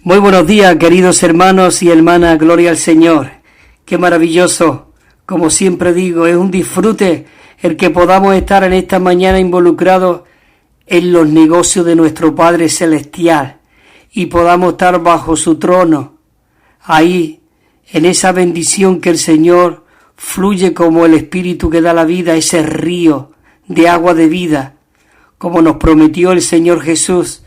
Muy buenos días, queridos hermanos y hermanas, gloria al Señor. Qué maravilloso, como siempre digo, es un disfrute el que podamos estar en esta mañana involucrados en los negocios de nuestro Padre Celestial y podamos estar bajo su trono, ahí, en esa bendición que el Señor fluye como el Espíritu que da la vida, ese río de agua de vida, como nos prometió el Señor Jesús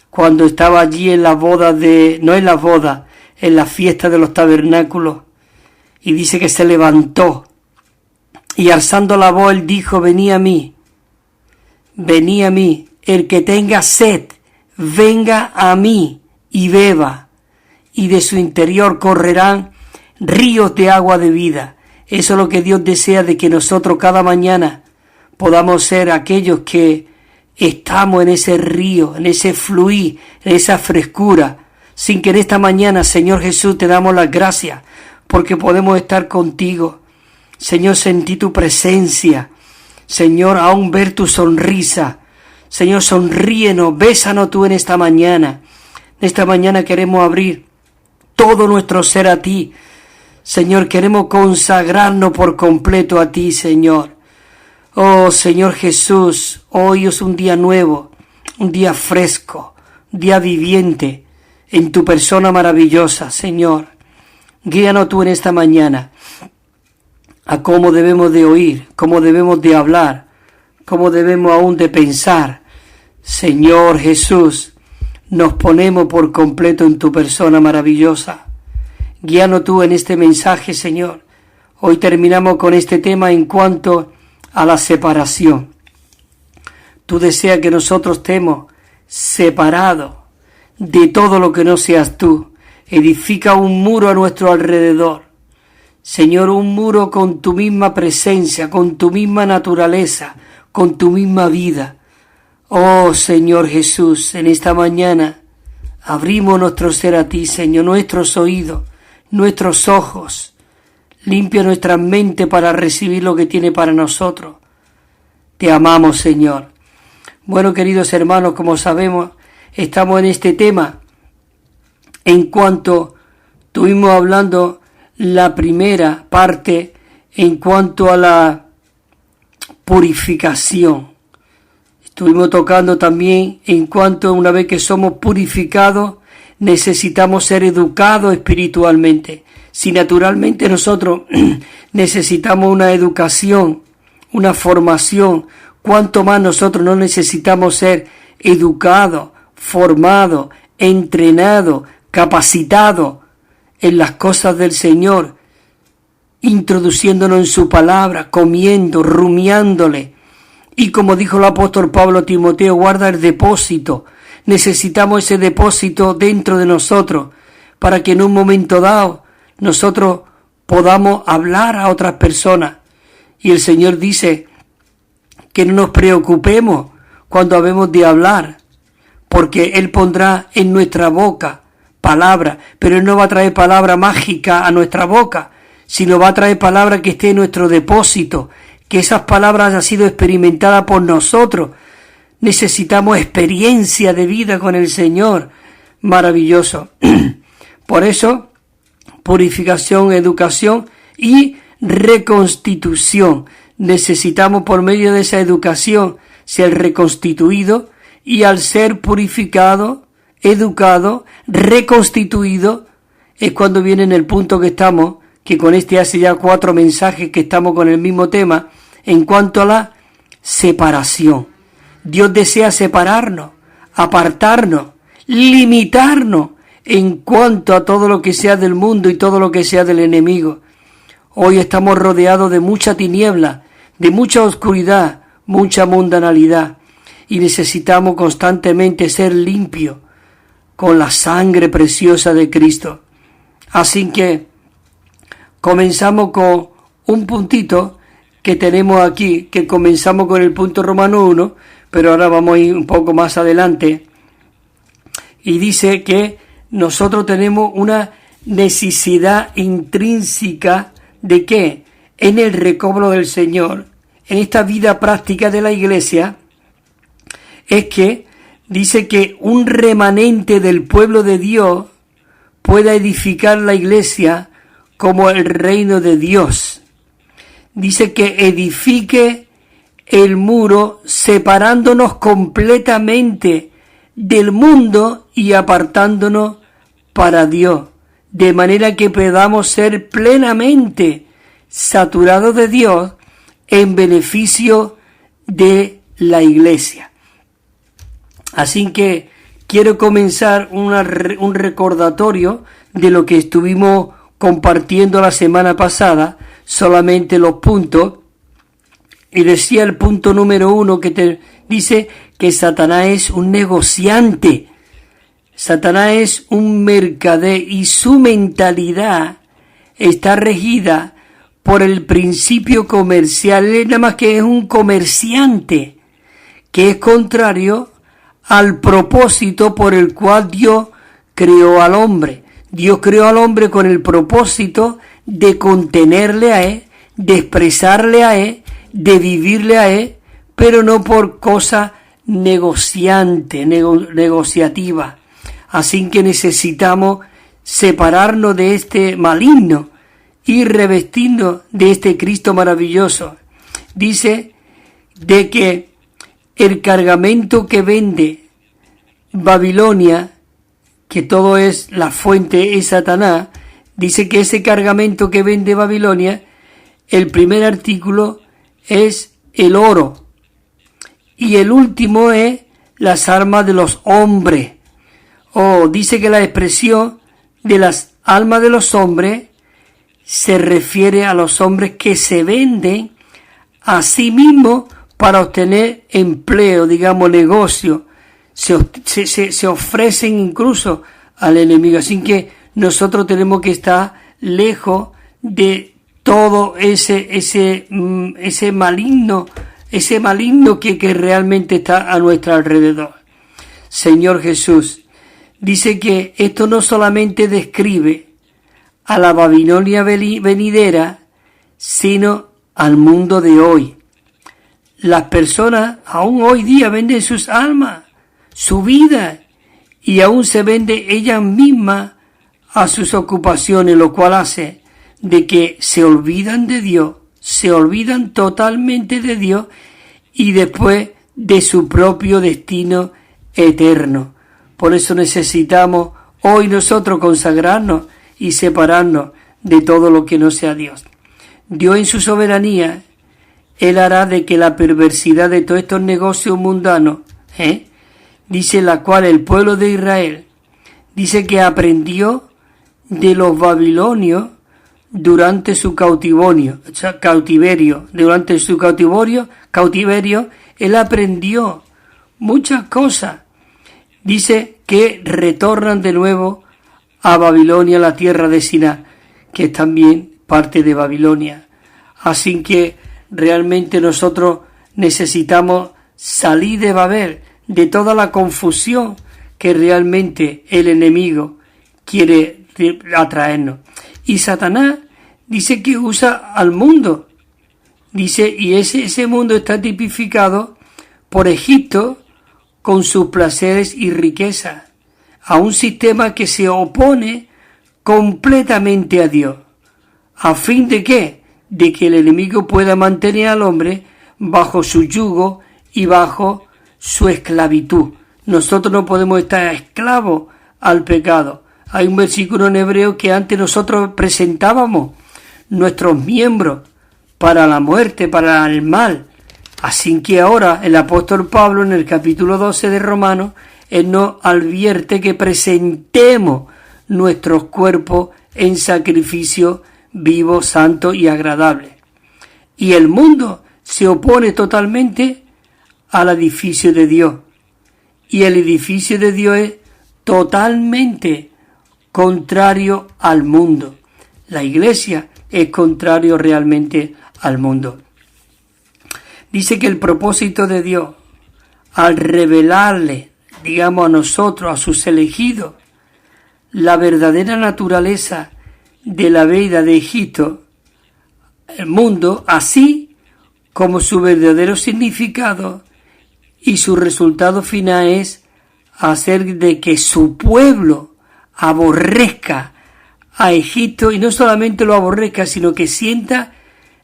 cuando estaba allí en la boda en la fiesta de los tabernáculos, y dice que se levantó y alzando la voz él dijo: venid a mí, el que tenga sed, venga a mí y beba, y de su interior correrán ríos de agua de vida. Eso es lo que Dios desea, de que nosotros cada mañana podamos ser aquellos que estamos en ese río, en ese fluir, en esa frescura, sin que en esta mañana, Señor Jesús, te damos las gracias porque podemos estar contigo. Señor, sentí tu presencia. Señor, aún ver tu sonrisa. Señor, sonríenos, bésanos tú en esta mañana. En esta mañana queremos abrir todo nuestro ser a ti. Señor, queremos consagrarnos por completo a ti, Señor. Oh, Señor Jesús, hoy es un día nuevo, un día fresco, un día viviente en tu persona maravillosa, Señor. Guíanos tú en esta mañana a cómo debemos de oír, cómo debemos de hablar, cómo debemos aún de pensar. Señor Jesús, nos ponemos por completo en tu persona maravillosa. Guíanos tú en este mensaje, Señor. Hoy terminamos con este tema en cuanto a la separación. Tú deseas que nosotros estemos separados de todo lo que no seas tú. Edifica un muro a nuestro alrededor. Señor, un muro con tu misma presencia, con tu misma naturaleza, con tu misma vida. Oh, Señor Jesús, en esta mañana abrimos nuestro ser a ti, Señor, nuestros oídos, nuestros ojos. Limpia nuestra mente para recibir lo que tiene para nosotros. Te amamos, Señor. Bueno, queridos hermanos, como sabemos, estamos en este tema en cuanto estuvimos hablando la primera parte en cuanto a la purificación. Estuvimos tocando también en cuanto, una vez que somos purificados, necesitamos ser educados espiritualmente. Si naturalmente nosotros necesitamos una educación, una formación, cuánto más nosotros no necesitamos ser educados, formados, entrenados, capacitados en las cosas del Señor, introduciéndonos en su palabra, comiendo, rumiándole. Y como dijo el apóstol Pablo a Timoteo, guarda el depósito. Necesitamos ese depósito dentro de nosotros para que en un momento dado nosotros podamos hablar a otras personas. Y el Señor dice que no nos preocupemos cuando habemos de hablar, porque Él pondrá en nuestra boca palabra, pero Él no va a traer palabra mágica a nuestra boca, sino va a traer palabra que esté en nuestro depósito, que esas palabras hayan sido experimentadas por nosotros. Necesitamos experiencia de vida con el Señor. Maravilloso. Por eso, purificación, educación y reconstitución. Necesitamos, por medio de esa educación, ser reconstituido, y al ser purificado, educado, reconstituido, es cuando viene en el punto que estamos, que con este hace ya 4 mensajes que estamos con el mismo tema, en cuanto a la separación. Dios desea separarnos, apartarnos, limitarnos en cuanto a todo lo que sea del mundo y todo lo que sea del enemigo. Hoy estamos rodeados de mucha tiniebla, de mucha oscuridad, mucha mundanalidad, y necesitamos constantemente ser limpios con la sangre preciosa de Cristo. Así que comenzamos con un puntito que tenemos aquí, que comenzamos con el punto Romano 1, pero ahora vamos a ir un poco más adelante, y dice que nosotros tenemos una necesidad intrínseca de que en el recobro del Señor, en esta vida práctica de la iglesia, es que dice que un remanente del pueblo de Dios pueda edificar la iglesia como el reino de Dios. Dice que edifique el muro separándonos completamente del mundo y apartándonos para Dios, de manera que podamos ser plenamente saturados de Dios en beneficio de la iglesia. Así que quiero comenzar un recordatorio de lo que estuvimos compartiendo la semana pasada, solamente los puntos, y decía el punto número 1 que te dice que Satanás es un negociante, Satanás es un mercader y su mentalidad está regida por el principio comercial. Él nada más que es un comerciante, que es contrario al propósito por el cual Dios creó al hombre. Dios creó al hombre con el propósito de contenerle a él, de expresarle a él, de vivirle a él, pero no por cosa negociativa. Así que necesitamos separarnos de este maligno y revestirnos de este Cristo maravilloso. Dice de que el cargamento que vende Babilonia, que todo es la fuente es Satanás, dice que ese cargamento que vende Babilonia, el primer artículo es el oro y el último es las armas de los hombres. Dice que la expresión de las almas de los hombres se refiere a los hombres que se venden a sí mismos para obtener empleo, digamos, negocio. Se ofrecen incluso al enemigo. Así que nosotros tenemos que estar lejos de todo ese maligno que realmente está a nuestro alrededor. Señor Jesús, dice que esto no solamente describe a la Babilonia venidera, sino al mundo de hoy. Las personas aún hoy día venden sus almas, su vida, y aún se vende ellas mismas a sus ocupaciones, lo cual hace de que se olvidan de Dios, se olvidan totalmente de Dios y después de su propio destino eterno. Por eso necesitamos hoy nosotros consagrarnos y separarnos de todo lo que no sea Dios. Dios en su soberanía, Él hará de que la perversidad de todos estos negocios mundanos, dice la cual el pueblo de Israel, dice que aprendió de los babilonios durante su cautiverio, Él aprendió muchas cosas. Dice que retornan de nuevo a Babilonia, la tierra de Siná, que es también parte de Babilonia. Así que realmente nosotros necesitamos salir de Babel, de toda la confusión que realmente el enemigo quiere atraernos. Y Satanás dice que usa al mundo. Dice, y ese mundo está tipificado por Egipto con sus placeres y riquezas, a un sistema que se opone completamente a Dios. ¿A fin de qué? De que el enemigo pueda mantener al hombre bajo su yugo y bajo su esclavitud. Nosotros no podemos estar esclavos al pecado. Hay un versículo en Hebreo que antes nosotros presentábamos nuestros miembros para la muerte, para el mal. Así que ahora el apóstol Pablo en el capítulo 12 de Romanos, él nos advierte que presentemos nuestros cuerpos en sacrificio vivo, santo y agradable. Y el mundo se opone totalmente al edificio de Dios. Y el edificio de Dios es totalmente contrario al mundo. La iglesia es contrario realmente al mundo. Dice que el propósito de Dios, al revelarle, digamos, a nosotros, a sus elegidos, la verdadera naturaleza de la vida de Egipto, el mundo, así como su verdadero significado y su resultado final es a hacer de que su pueblo aborrezca a Egipto, y no solamente lo aborrezca, sino que sienta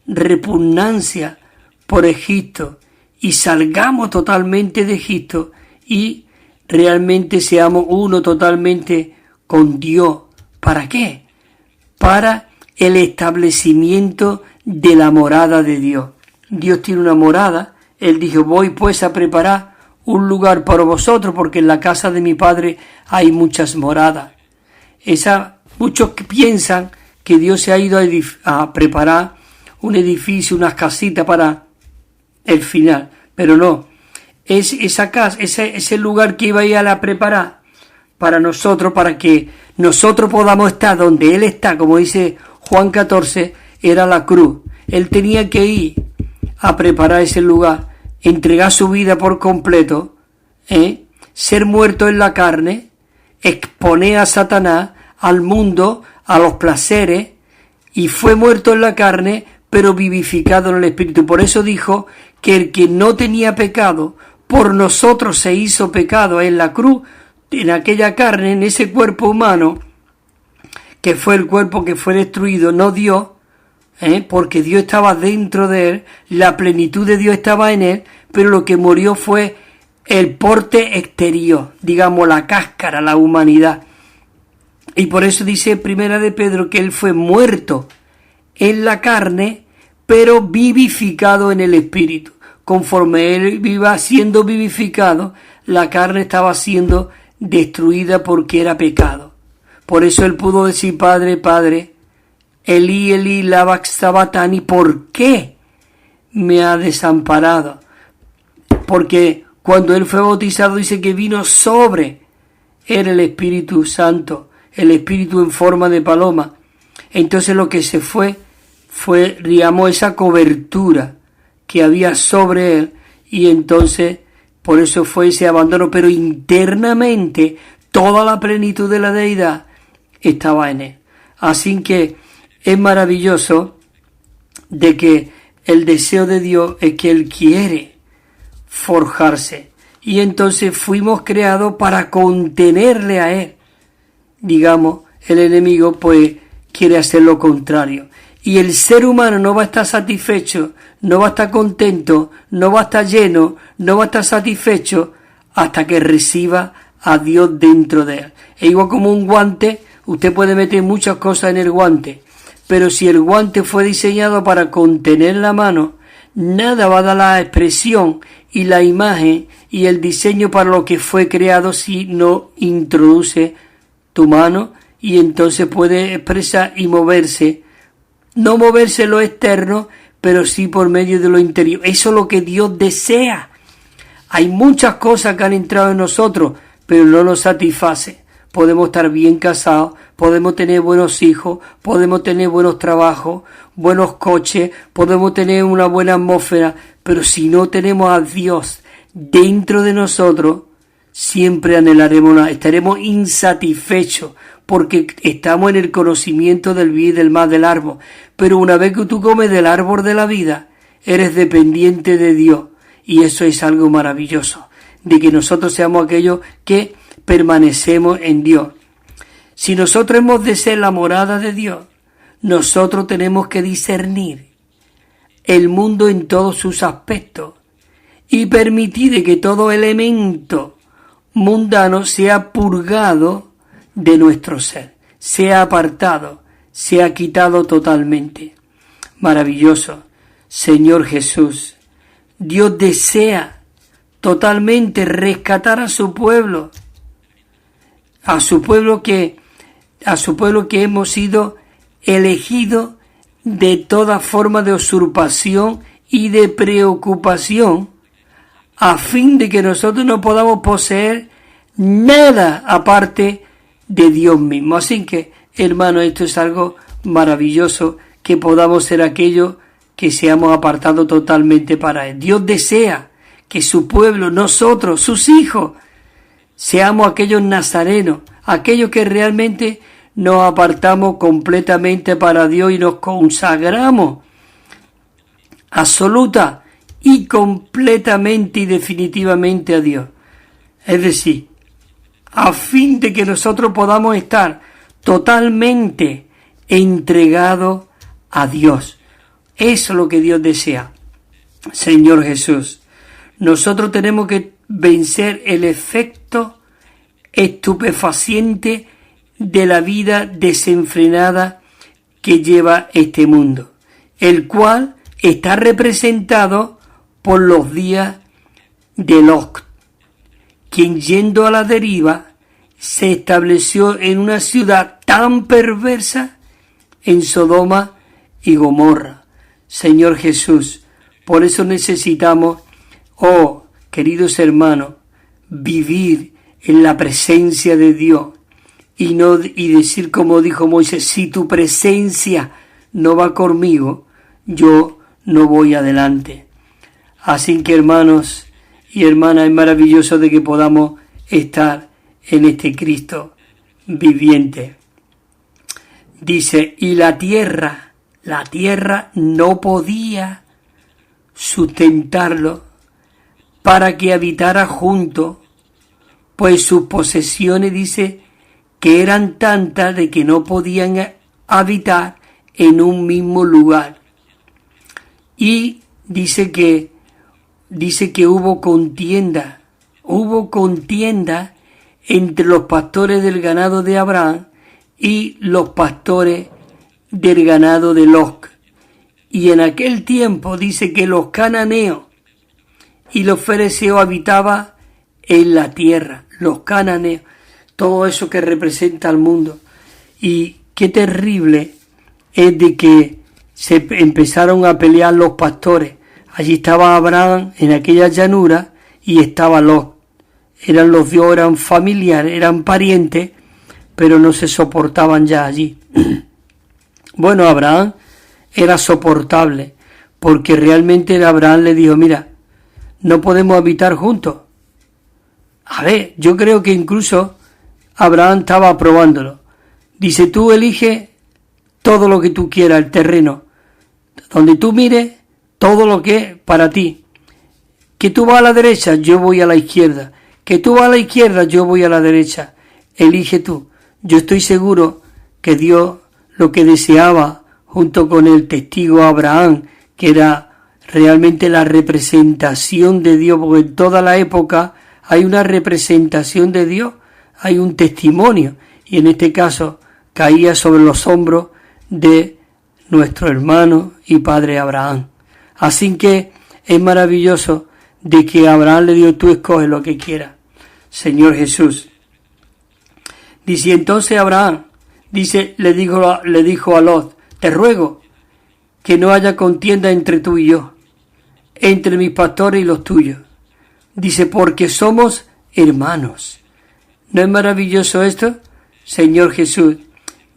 repugnancia por Egipto y salgamos totalmente de Egipto y realmente seamos uno totalmente con Dios. ¿Para qué? Para el establecimiento de la morada de Dios. Dios tiene una morada. Él dijo, voy pues a preparar un lugar para vosotros, porque en la casa de mi Padre hay muchas moradas. Muchos piensan que Dios se ha ido a preparar un edificio, unas casitas para el final, pero no. Es esa casa, ese lugar que iba a ir a preparar para nosotros, para que nosotros podamos estar donde Él está, como dice Juan 14, era la cruz. Él tenía que ir a preparar ese lugar, entregar su vida por completo, ser muerto en la carne, exponer a Satanás, al mundo, a los placeres, y fue muerto en la carne, pero vivificado en el Espíritu. Por eso dijo que el que no tenía pecado, por nosotros se hizo pecado en la cruz, en aquella carne, en ese cuerpo humano, que fue el cuerpo que fue destruido, no Dios, porque Dios estaba dentro de él, la plenitud de Dios estaba en él, pero lo que murió fue el porte exterior, digamos la cáscara, la humanidad. Y por eso dice Primera de Pedro que él fue muerto en la carne, pero vivificado en el Espíritu. Conforme él iba siendo vivificado, la carne estaba siendo destruida porque era pecado. Por eso él pudo decir, Padre, Padre, Elí, Elí, lama sabachthani, ¿por qué me ha desamparado? Porque cuando él fue bautizado dice que vino sobre él el Espíritu Santo, el Espíritu en forma de paloma. Entonces lo que se fue, digamos, esa cobertura que había sobre él, y entonces por eso fue ese abandono, pero internamente toda la plenitud de la deidad estaba en él. Así que es maravilloso de que el deseo de Dios es que Él quiere forjarse, y entonces fuimos creados para contenerle a Él. Digamos, el enemigo pues quiere hacer lo contrario, y el ser humano no va a estar satisfecho, no va a estar contento, no va a estar lleno, no va a estar satisfecho hasta que reciba a Dios dentro de él. Es igual como un guante, usted puede meter muchas cosas en el guante, pero si el guante fue diseñado para contener la mano, nada va a dar la expresión y la imagen y el diseño para lo que fue creado si no introduce tu mano, y entonces puede expresar y moverse, no moverse lo externo, pero sí por medio de lo interior. Eso es lo que Dios desea. Hay muchas cosas que han entrado en nosotros, pero no nos satisface. Podemos estar bien casados, podemos tener buenos hijos, podemos tener buenos trabajos, buenos coches, podemos tener una buena atmósfera, pero si no tenemos a Dios dentro de nosotros, siempre anhelaremos, estaremos insatisfechos, porque estamos en el conocimiento del bien y del mal del árbol. Pero una vez que tú comes del árbol de la vida, eres dependiente de Dios, y eso es algo maravilloso, de que nosotros seamos aquellos que permanecemos en Dios. Si nosotros hemos de ser la morada de Dios, nosotros tenemos que discernir el mundo en todos sus aspectos y permitir que todo elemento mundano sea purgado de nuestro ser, sea apartado, sea quitado totalmente. Maravilloso, Señor Jesús. Dios desea totalmente rescatar a su pueblo, que hemos sido elegidos de toda forma de usurpación y de preocupación, a fin de que nosotros no podamos poseer nada aparte de Dios mismo. Así que, hermano, esto es algo maravilloso, que podamos ser aquellos que seamos apartados totalmente para Él. Dios desea que su pueblo, nosotros, sus hijos, seamos aquellos nazarenos, aquellos que realmente nos apartamos completamente para Dios y nos consagramos absoluta y completamente y definitivamente a Dios. Es decir, a fin de que nosotros podamos estar totalmente entregados a Dios. Eso es lo que Dios desea. Señor Jesús, nosotros tenemos que vencer el efecto estupefaciente de la vida desenfrenada que lleva este mundo, el cual está representado por los días de Lot, quien yendo a la deriva se estableció en una ciudad tan perversa en Sodoma y Gomorra. Señor Jesús, por eso necesitamos, oh queridos hermanos, vivir en la presencia de Dios y decir como dijo Moisés: si tu presencia no va conmigo, yo no voy adelante. Así que, hermanos y hermanas, es maravilloso de que podamos estar en este Cristo viviente. Dice, y la tierra no podía sustentarlo para que habitara junto, pues sus posesiones, dice, que eran tantas de que no podían habitar en un mismo lugar. Y dice que hubo contienda entre los pastores del ganado de Abraham y los pastores del ganado de Lot. Y en aquel tiempo dice que los cananeos y los fereceos habitaban en la tierra, los cananeos, todo eso que representa al mundo. Y qué terrible es de que se empezaron a pelear los pastores. Allí estaba Abraham en aquella llanura y estaba Lot. Eran los dos, eran familiares, eran parientes, pero no se soportaban ya allí. Bueno, Abraham era soportable, porque realmente Abraham le dijo, mira, no podemos habitar juntos. A ver, yo creo que incluso Abraham estaba aprobándolo. Dice, tú elige todo lo que tú quieras, el terreno, donde tú mires, todo lo que es para ti. Que tú vas a la derecha, yo voy a la izquierda. Que tú vas a la izquierda, yo voy a la derecha. Elige tú. Yo estoy seguro que Dios lo que deseaba, junto con el testigo Abraham, que era realmente la representación de Dios, porque en toda la época hay una representación de Dios, hay un testimonio, y en este caso caía sobre los hombros de nuestro hermano y padre Abraham. Así que es maravilloso de que Abraham le dio, tú escoge lo que quieras. Señor Jesús. Dice, entonces Abraham, dice, le dijo a Lot, te ruego que no haya contienda entre tú y yo, entre mis pastores y los tuyos. Dice, porque somos hermanos. ¿No es maravilloso esto? Señor Jesús.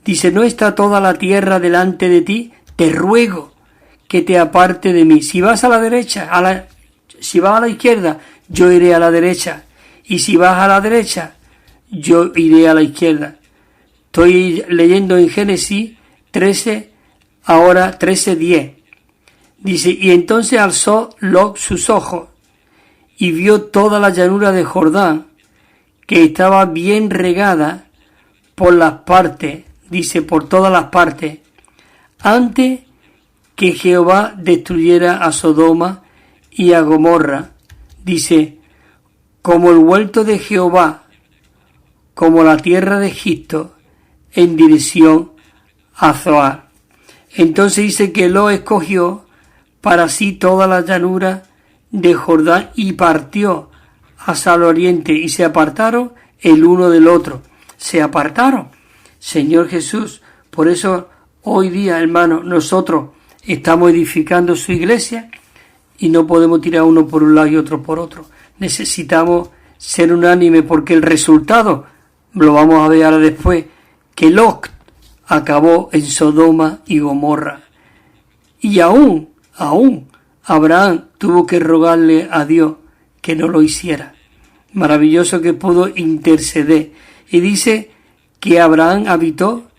Dice, ¿no está toda la tierra delante de ti? Te ruego que te aparte de mí. Si vas a la derecha, si vas a la izquierda, yo iré a la derecha. Y si vas a la derecha, yo iré a la izquierda. Estoy leyendo en Génesis 13, ahora 13:10. Dice, y entonces alzó Lot sus ojos y vio toda la llanura de Jordán, que estaba bien regada por las partes, dice, por todas las partes, antes que Jehová destruyera a Sodoma y a Gomorra. Dice, como el huerto de Jehová, como la tierra de Egipto, en dirección a Zoar. Entonces dice que Lot escogió para sí toda la llanura de Jordán y partió hacia el oriente y se apartaron el uno del otro. Se apartaron. Señor Jesús, por eso hoy día, hermano, nosotros estamos edificando su iglesia y no podemos tirar uno por un lado y otro por otro. Necesitamos ser unánime porque el resultado, lo vamos a ver ahora después, que Lot acabó en Sodoma y Gomorra. Y aún Abraham tuvo que rogarle a Dios que no lo hiciera. Maravilloso que pudo interceder. Y dice que Abraham habitó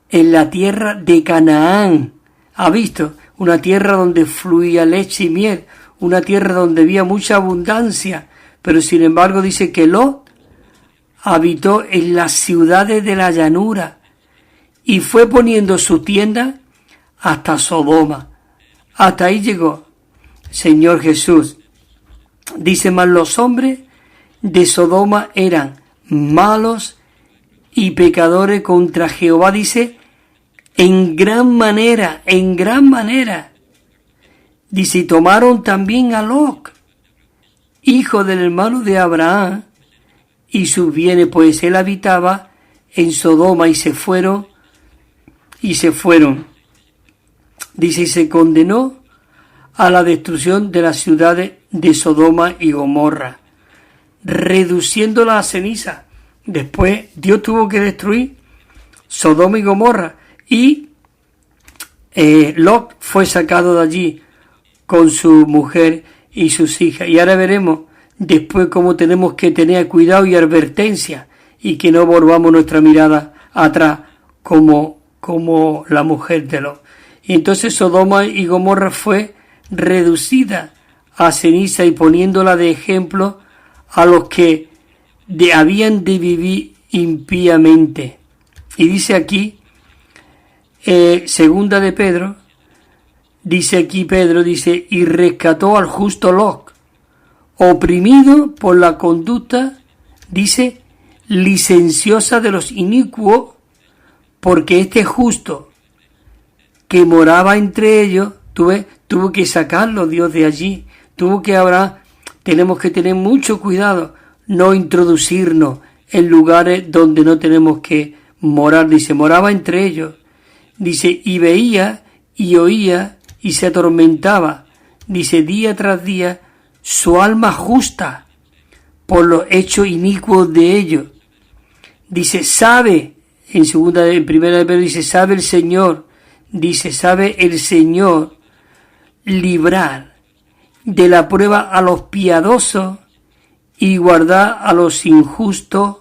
en la tierra de Canaán. ¿Ha visto? Una tierra donde fluía leche y miel, una tierra donde había mucha abundancia, pero sin embargo dice que Lot habitó en las ciudades de la llanura y fue poniendo su tienda hasta Sodoma. Hasta ahí llegó Señor Jesús. Dice, más los hombres de Sodoma eran malos y pecadores contra Jehová, dice, en gran manera. Dice, y tomaron también a Lot, hijo del hermano de Abraham, y sus bienes, pues él habitaba en Sodoma, y se fueron. Dice, y se condenó a la destrucción de las ciudades de Sodoma y Gomorra, reduciéndola a ceniza. Después Dios tuvo que destruir Sodoma y Gomorra, y Lot fue sacado de allí con su mujer y sus hijas. Y ahora veremos después cómo tenemos que tener cuidado y advertencia, y que no volvamos nuestra mirada atrás como la mujer de Lot. Y entonces Sodoma y Gomorra fue reducida a ceniza, y poniéndola de ejemplo a los que habían de vivir impíamente. Y dice aquí, segunda de Pedro, dice aquí Pedro, dice, y rescató al justo Lot, oprimido por la conducta, dice, licenciosa de los inicuos, porque este justo que moraba entre ellos, tuvo que sacarlo Dios de allí, tenemos que tener mucho cuidado, no introducirnos en lugares donde no tenemos que morar. Dice, moraba entre ellos, dice, y veía y oía y se atormentaba, dice, día tras día, su alma justa por los hechos inicuos de ellos. Dice, en primera de Pedro dice, sabe el Señor librar de la prueba a los piadosos y guardar a los injustos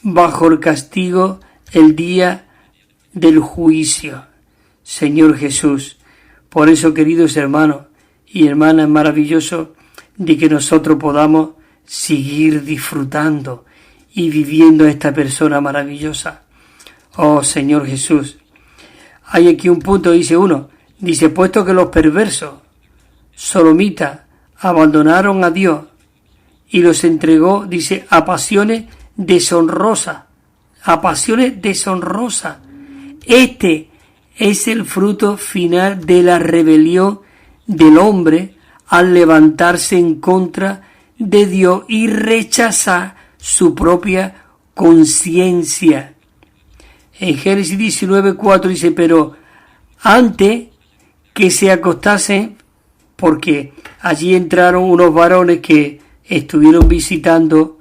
bajo el castigo el día del juicio. Señor Jesús. Por eso, queridos hermanos y hermanas, es maravilloso de que nosotros podamos seguir disfrutando y viviendo a esta persona maravillosa. Oh Señor Jesús. Hay aquí un punto, dice uno, dice, puesto que los perversos sodomitas abandonaron a Dios y los entregó, dice, a pasiones deshonrosas. Este es el fruto final de la rebelión del hombre al levantarse en contra de Dios y rechazar su propia conciencia. En Génesis 19:4 dice, pero antes que se acostasen, porque allí entraron unos varones que estuvieron visitando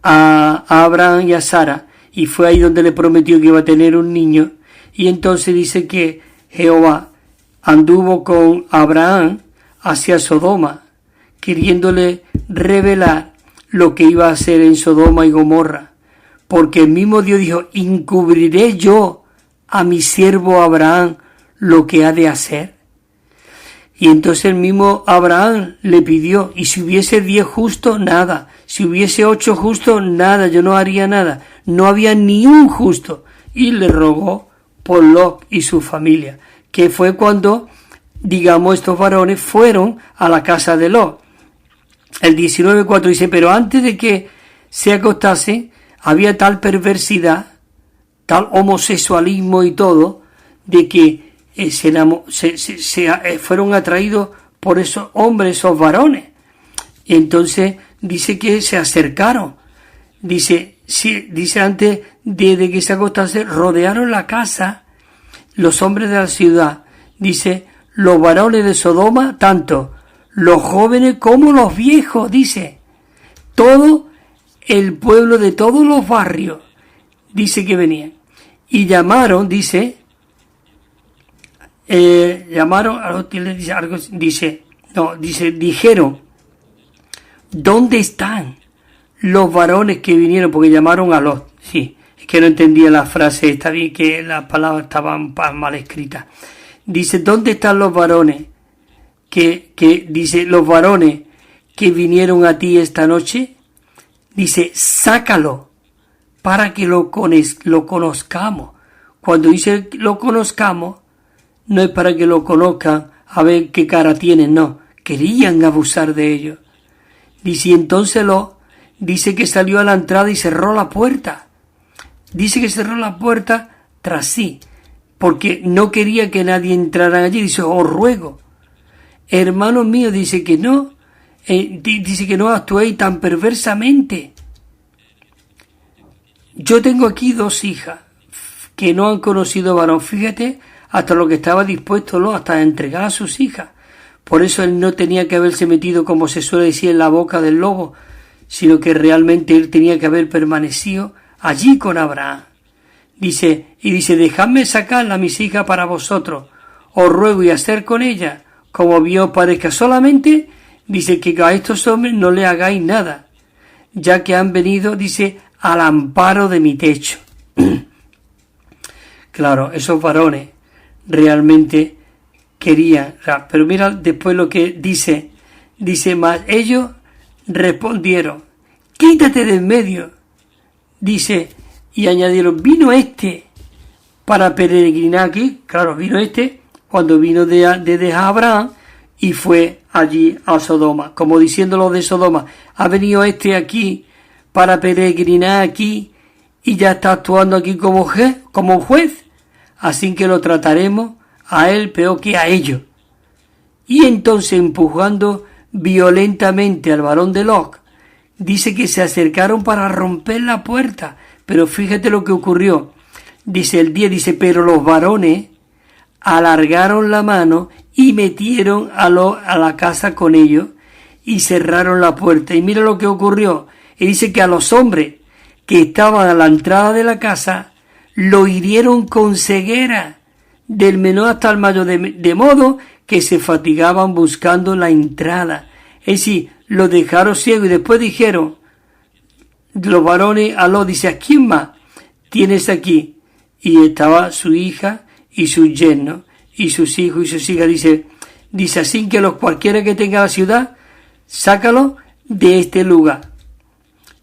a Abraham y a Sara, y fue ahí donde le prometió que iba a tener un niño, y entonces dice que Jehová anduvo con Abraham hacia Sodoma, queriéndole revelar lo que iba a hacer en Sodoma y Gomorra, porque el mismo Dios dijo, encubriré yo a mi siervo Abraham lo que ha de hacer. Y entonces el mismo Abraham le pidió, y si hubiese 10 justos, nada, si hubiese 8 justos, nada, yo no haría nada, no había ni un justo, y le rogó por Lot y su familia, que fue cuando, digamos, estos varones fueron a la casa de Lot. El 19:4 dice, pero antes de que se acostase, había tal perversidad, tal homosexualismo y todo, de que fueron atraídos por esos hombres, esos varones. Y entonces dice que se acercaron. Dice antes de que se acostase, rodearon la casa los hombres de la ciudad. Dice, los varones de Sodoma, tanto los jóvenes como los viejos, dice, todo el pueblo de todos los barrios, dice que venían. Y llamaron, dijeron, ¿dónde están los varones que vinieron? Porque llamaron a Lot. Sí, es que no entendía la frase, está bien que las palabras estaban mal escritas. Dice, ¿dónde están los varones? Dice, los varones que vinieron a ti esta noche, dice, sácalo para que lo conozcamos. Cuando dice lo conozcamos, no es para que lo conozcan a ver qué cara tienen, no. Querían abusar de ellos. Dice, entonces dice que salió a la entrada y cerró la puerta. Dice que cerró la puerta tras sí, porque no quería que nadie entrara allí. Dice, os ruego, hermanos míos, dice que no actuéis tan perversamente. Yo tengo aquí 2 hijas que no han conocido varón. Fíjate hasta lo que estaba dispuesto hasta a entregar a sus hijas. Por eso él no tenía que haberse metido, como se suele decir, en la boca del lobo, sino que realmente él tenía que haber permanecido allí con Abraham. Dice, dejadme sacarla a mis hijas para vosotros, os ruego y hacer con ellas como bien os parezca. Solamente, dice, que a estos hombres no le hagáis nada, ya que han venido, dice, al amparo de mi techo. Claro, esos varones realmente querían, pero mira después lo que dice, más ellos respondieron, quítate de en medio, dice, y añadieron, vino este para peregrinar aquí. Claro, vino este cuando vino de Abraham y fue allí a Sodoma, como diciendo los de Sodoma, ha venido este aquí para peregrinar aquí y ya está actuando aquí como juez, así que lo trataremos a él peor que a ellos. Y entonces, empujando violentamente al varón de Lot, dice que se acercaron para romper la puerta, pero fíjate lo que ocurrió. Dice el 10, dice, pero los varones alargaron la mano y metieron a la casa con ellos y cerraron la puerta. Y mira lo que ocurrió. Y dice que a los hombres que estaban a la entrada de la casa lo hirieron con ceguera, del menor hasta el mayor, de modo que se fatigaban buscando la entrada. Es decir, lo dejaron ciego y después dijeron los varones a Lot, dice, ¿a quién más tienes aquí? Y estaba su hija y su yerno y sus hijos y sus hijas. Dice así que los cualquiera que tenga la ciudad, sácalo de este lugar.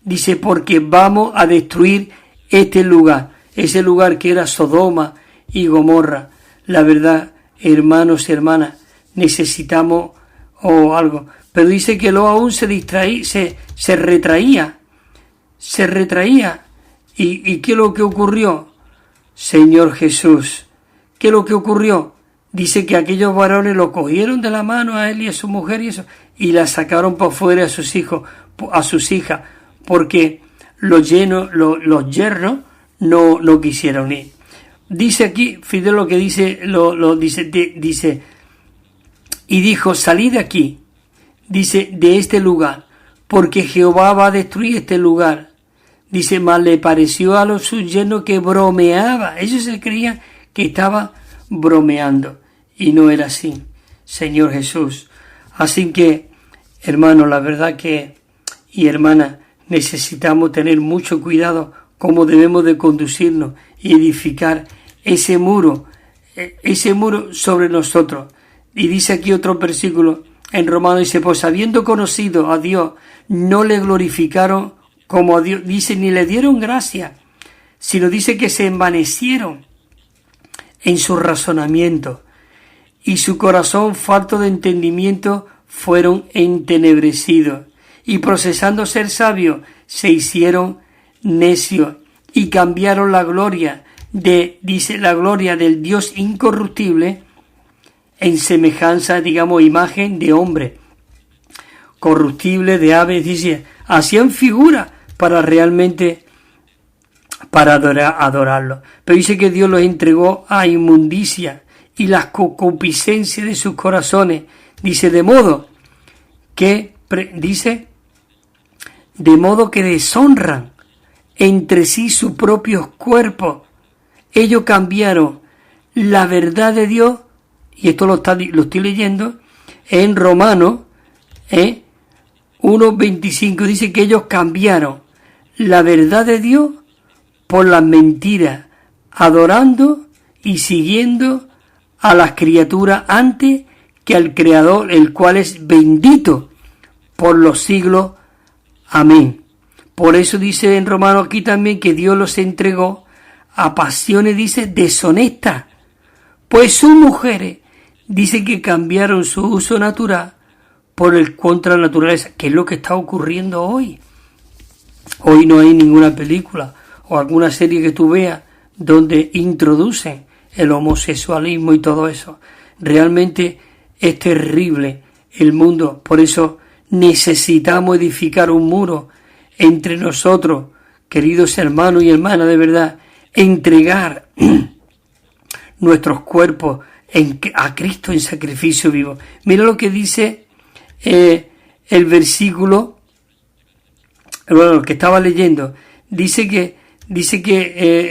Dice, porque vamos a destruir este lugar, ese lugar que era Sodoma y Gomorra. La verdad, hermanos y hermanas, necesitamos algo. Pero dice que Lot aún se retraía. ¿Y qué es lo que ocurrió? Señor Jesús, ¿qué es lo que ocurrió? Dice que aquellos varones lo cogieron de la mano a él y a su mujer y la sacaron por fuera a sus hijos, a sus hijas, porque los yernos no quisieron ir. Dice aquí, fíjate lo que dice, dice, y dijo, salid de aquí, dice, de este lugar, porque Jehová va a destruir este lugar. Dice, más le pareció a los sus yernos que bromeaba. Ellos se creían que estaba bromeando y no era así, Señor Jesús. Así que, hermanos, la verdad y hermanas, necesitamos tener mucho cuidado cómo debemos de conducirnos y edificar ese muro sobre nosotros. Y dice aquí otro versículo en Romanos, dice, pues habiendo conocido a Dios, no le glorificaron como a Dios, dice, ni le dieron gracia, sino dice que se envanecieron en su razonamiento, y su corazón falto de entendimiento fueron entenebrecidos, y procesando ser sabios, se hicieron necios, y cambiaron la gloria la gloria del Dios incorruptible en semejanza, imagen de hombre, corruptible, de aves, dice, hacían figura para adorarlo. Pero dice que Dios los entregó a inmundicia y las concupiscencias de sus corazones. Dice, de modo que deshonran entre sí sus propios cuerpos. Ellos cambiaron la verdad de Dios, y esto lo estoy leyendo en Romanos 1:25, dice que ellos cambiaron la verdad de Dios por las mentiras, adorando y siguiendo a las criaturas antes que al Creador, el cual es bendito por los siglos. Amén. Por eso dice en Romanos aquí también que Dios los entregó a pasiones, dice, deshonestas. Pues sus mujeres, dice que cambiaron su uso natural por el contra la naturaleza, que es lo que está ocurriendo hoy. Hoy no hay ninguna película o alguna serie que tú veas donde introducen el homosexualismo y todo eso. Realmente es terrible el mundo. Por eso necesitamos edificar un muro entre nosotros, queridos hermanos y hermanas, de verdad, entregar nuestros cuerpos a Cristo en sacrificio vivo. Mira lo que dice el versículo, bueno, que estaba leyendo. Dice que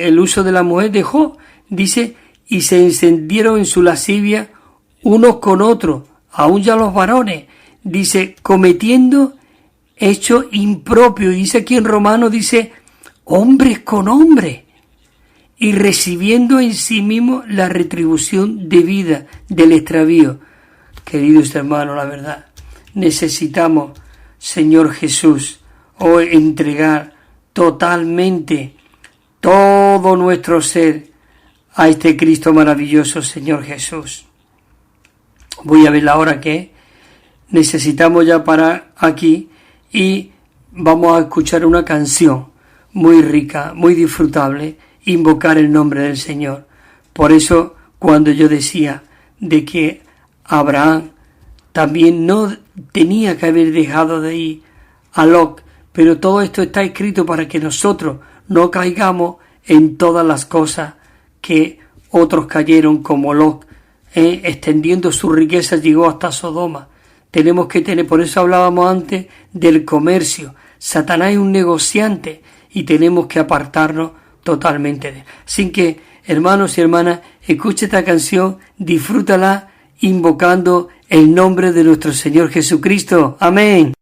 el uso de la mujer dejó, dice, y se encendieron en su lascivia unos con otros, aún ya los varones, dice, cometiendo hechos impropios. Dice aquí en Romanos, dice, hombres con hombres, y recibiendo en sí mismo la retribución debida del extravío. Queridos hermanos, la verdad, necesitamos, Señor Jesús, hoy entregar totalmente todo nuestro ser a este Cristo maravilloso, Señor Jesús. Voy a ver la hora que necesitamos ya parar aquí y vamos a escuchar una canción muy rica, muy disfrutable, invocar el nombre del Señor. Por eso, cuando yo decía de que Abraham también no tenía que haber dejado de ir a Lot, pero todo esto está escrito para que nosotros no caigamos en todas las cosas que otros cayeron, como Lot, extendiendo sus riquezas llegó hasta Sodoma. Tenemos que tener, por eso hablábamos antes del comercio. Satanás es un negociante y tenemos que apartarnos totalmente de él. Así que, hermanos y hermanas, escucha esta canción, disfrútala invocando el nombre de nuestro Señor Jesucristo. Amén.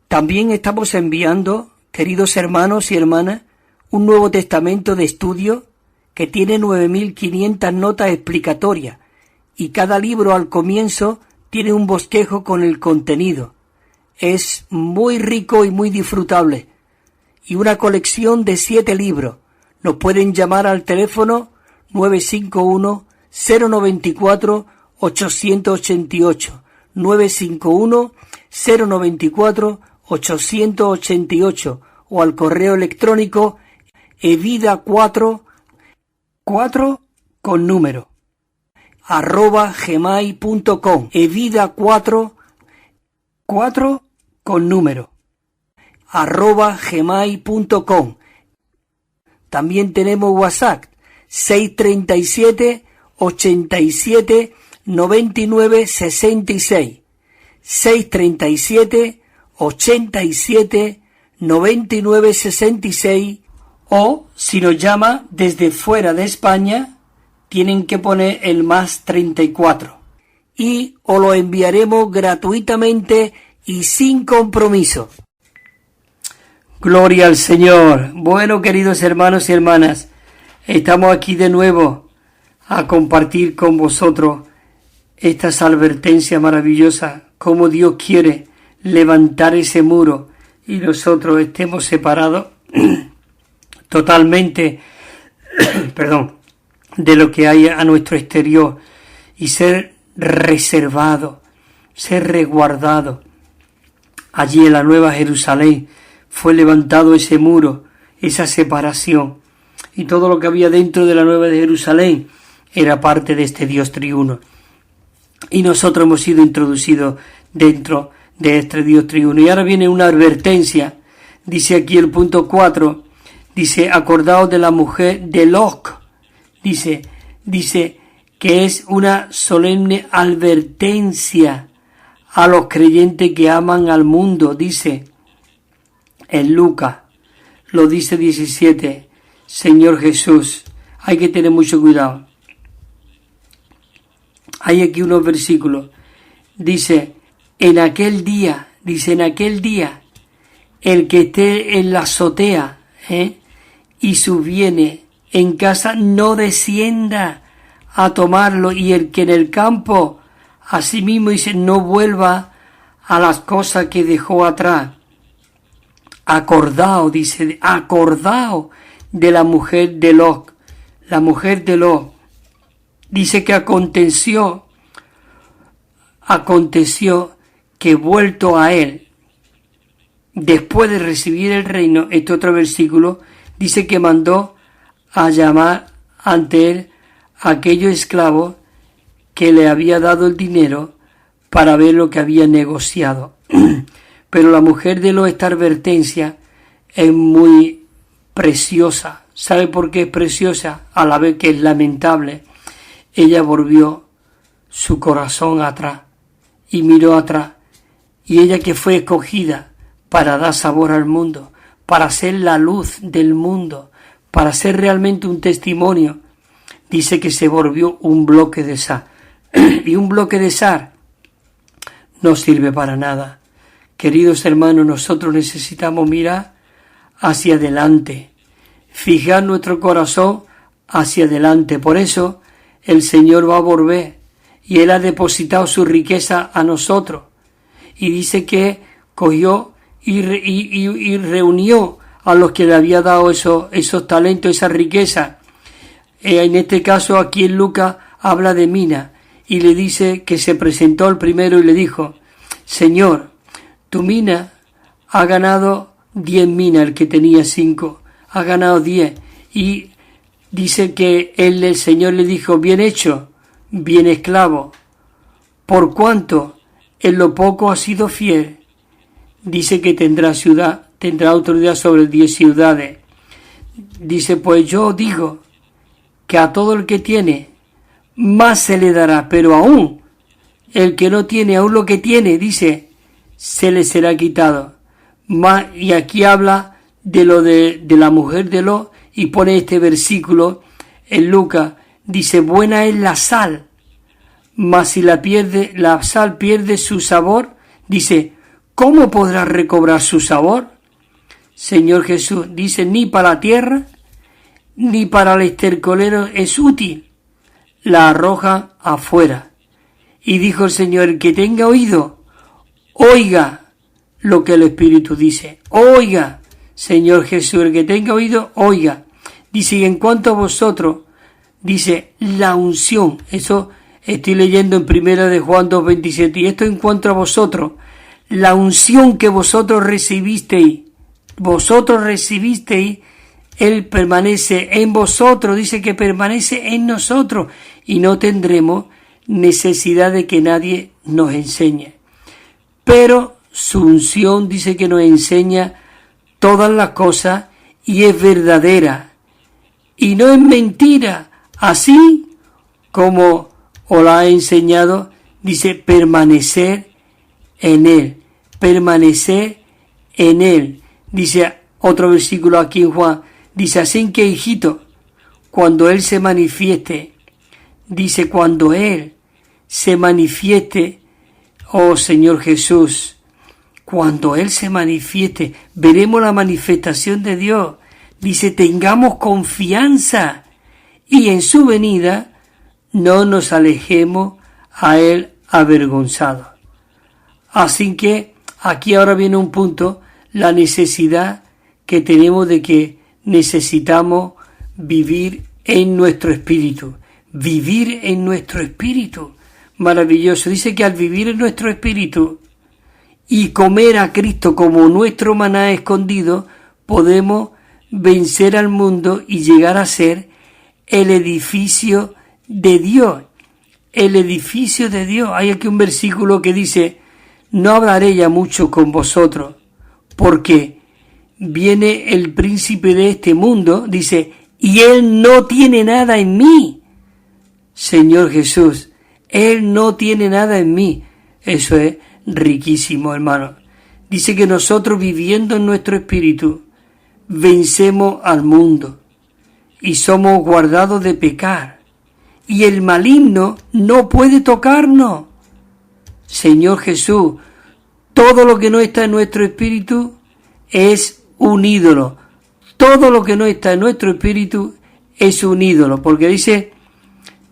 También estamos enviando, queridos hermanos y hermanas, un Nuevo Testamento de estudio que tiene 9.500 notas explicatorias y cada libro al comienzo tiene un bosquejo con el contenido. Es muy rico y muy disfrutable. Y una colección de 7 libros. Nos pueden llamar al teléfono 951-094-888. 951-094-888 o al correo electrónico evida4 con número @gmail.com. evida4 con número @gmail.com. También tenemos WhatsApp 637 87 99 66. 637 87 99 66. O si nos llama desde fuera de España, tienen que poner el más 34. Y os lo enviaremos gratuitamente y sin compromiso. Gloria al Señor. Bueno, queridos hermanos y hermanas, estamos aquí de nuevo a compartir con vosotros estas advertencias maravillosas, cómo Dios quiere levantar ese muro y nosotros estemos separados totalmente, de lo que hay a nuestro exterior y ser reservado, ser resguardado. Allí en la Nueva Jerusalén fue levantado ese muro, esa separación, y todo lo que había dentro de la Nueva Jerusalén era parte de este Dios triuno. Y nosotros hemos sido introducidos dentro de este Dios triuno. Y ahora viene una advertencia, dice aquí el punto 4, dice, acordaos de la mujer de Lot, dice que es una solemne advertencia a los creyentes que aman al mundo, dice en Lucas, lo dice 17, Señor Jesús, hay que tener mucho cuidado. Hay aquí unos versículos, dice, en aquel día, el que esté en la azotea, y subviene en casa, no descienda a tomarlo, y el que en el campo, asimismo dice, no vuelva a las cosas que dejó atrás. Acordaos de la mujer de Lot. La mujer de Lot dice que aconteció que vuelto a él, después de recibir el reino, este otro versículo, dice que mandó a llamar ante él a aquellos esclavos que le había dado el dinero para ver lo que había negociado. Pero la mujer de Lot, esta advertencia es muy preciosa. ¿Sabe por qué es preciosa? A la vez que es lamentable. Ella volvió su corazón atrás y miró atrás. Y ella que fue escogida para dar sabor al mundo, para ser la luz del mundo, para ser realmente un testimonio, dice que se volvió un bloque de sal. Y un bloque de sal no sirve para nada. Queridos hermanos, nosotros necesitamos mirar hacia adelante, fijar nuestro corazón hacia adelante. Por eso el Señor va a volver y Él ha depositado su riqueza a nosotros. Y dice que cogió y reunió a los que le había dado esos talentos, esa riqueza. En este caso aquí en Lucas habla de Mina y le dice que se presentó el primero y le dijo, Señor, tu mina ha ganado 10 minas, el que tenía 5, ha ganado 10. Y dice que el Señor le dijo, bien hecho, bien esclavo, por cuanto en lo poco has sido fiel, dice que tendrá autoridad sobre 10 ciudades. Dice, pues yo digo que a todo el que tiene, más se le dará, pero aún el que no tiene, aún lo que tiene, dice, se le será quitado. Y aquí habla de lo de la mujer de Lot y pone este versículo en Lucas, dice, buena es la sal, mas si la sal pierde su sabor, dice, ¿cómo podrá recobrar su sabor? Señor Jesús dice, ni para la tierra, ni para el estercolero es útil, la arroja afuera. Y dijo el Señor, el que tenga oído, oiga lo que el Espíritu dice. Oiga, Señor Jesús, el que tenga oído, oiga. Dice, y en cuanto a vosotros, dice, la unción. Eso estoy leyendo en 1 de Juan 2:27. Y esto en cuanto a vosotros, la unción que vosotros recibisteis, Él permanece en vosotros, dice que permanece en nosotros, y no tendremos necesidad de que nadie nos enseñe. Pero su unción dice que nos enseña todas las cosas y es verdadera y no es mentira, así como os la he enseñado, dice permanecer en Él, permanecer en Él. Dice otro versículo aquí en Juan, dice, así que hijito, cuando Él se manifieste, dice, cuando Él se manifieste, oh Señor Jesús, cuando Él se manifieste, veremos la manifestación de Dios. Dice, tengamos confianza y en su venida no nos alejemos a Él avergonzados. Así que aquí ahora viene un punto, la necesidad que tenemos de que necesitamos vivir en nuestro espíritu. Vivir en nuestro espíritu. Maravilloso. Dice que al vivir en nuestro espíritu y comer a Cristo como nuestro maná escondido, podemos vencer al mundo y llegar a ser el edificio de Dios. El edificio de Dios. Hay aquí un versículo que dice, no hablaré ya mucho con vosotros, porque viene el príncipe de este mundo, dice, y él no tiene nada en mí. Señor Jesús, Él no tiene nada en mí. Eso es riquísimo, hermano. Dice que nosotros viviendo en nuestro espíritu vencemos al mundo y somos guardados de pecar. Y el maligno no puede tocarnos. Señor Jesús, todo lo que no está en nuestro espíritu es un ídolo. Todo lo que no está en nuestro espíritu es un ídolo. Porque dice,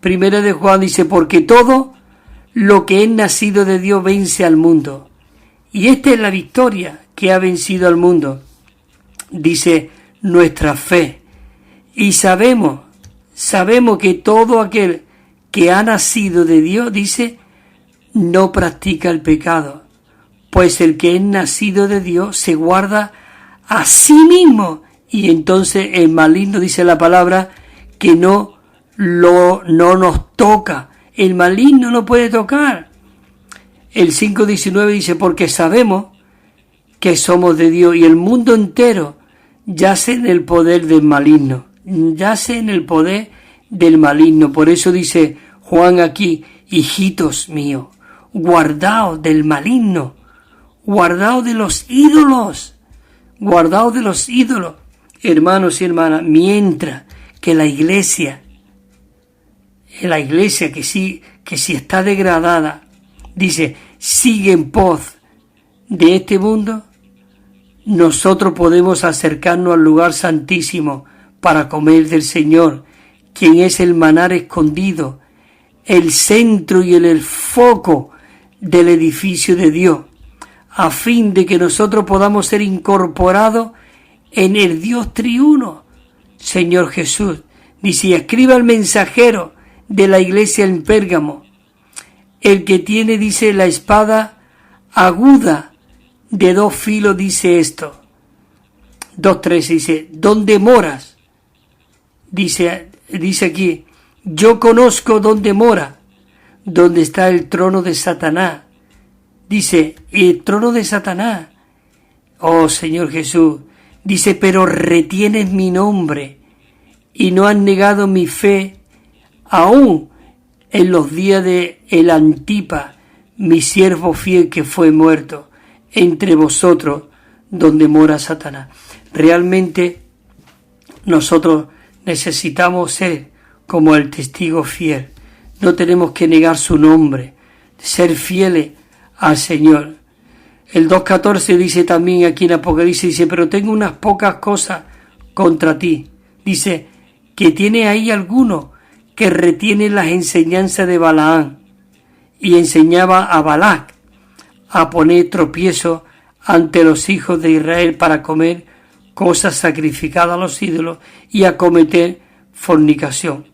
Primera de Juan dice, porque todo lo que es nacido de Dios vence al mundo. Y esta es la victoria que ha vencido al mundo. Dice, nuestra fe. Y sabemos que todo aquel que ha nacido de Dios, dice, no practica el pecado. Pues el que es nacido de Dios se guarda a sí mismo. Y entonces el maligno, dice la palabra, que no nos toca. El maligno no puede tocar. El 5:19 dice, porque sabemos que somos de Dios y el mundo entero yace en el poder del maligno. Yace en el poder del maligno. Por eso dice Juan aquí, hijitos míos, guardaos del maligno, guardaos de los ídolos, guardaos de los ídolos. Hermanos y hermanas, mientras que la iglesia que sí está degradada, dice, sigue en pos de este mundo, nosotros podemos acercarnos al lugar santísimo para comer del Señor, quien es el maná escondido, el centro y el foco del edificio de Dios, a fin de que nosotros podamos ser incorporados en el Dios triuno. Señor Jesús, dice, escriba el mensajero de la iglesia en Pérgamo, el que tiene, dice, la espada aguda de 2 filos, dice esto. 2:13 dice, ¿dónde moras? Dice aquí, yo conozco dónde mora, donde está el trono de Satanás. Dice, el trono de Satanás. Oh Señor Jesús, dice, pero retienes mi nombre y no has negado mi fe, aún en los días de el Antipa, mi siervo fiel que fue muerto, entre vosotros donde mora Satanás. Realmente nosotros necesitamos ser como el testigo fiel. No tenemos que negar su nombre, ser fieles al Señor. El 2:14 dice también aquí en Apocalipsis, dice, pero tengo unas pocas cosas contra ti. Dice, que tiene ahí alguno que retiene las enseñanzas de Balaam y enseñaba a Balac a poner tropiezo ante los hijos de Israel para comer cosas sacrificadas a los ídolos y a cometer fornicación.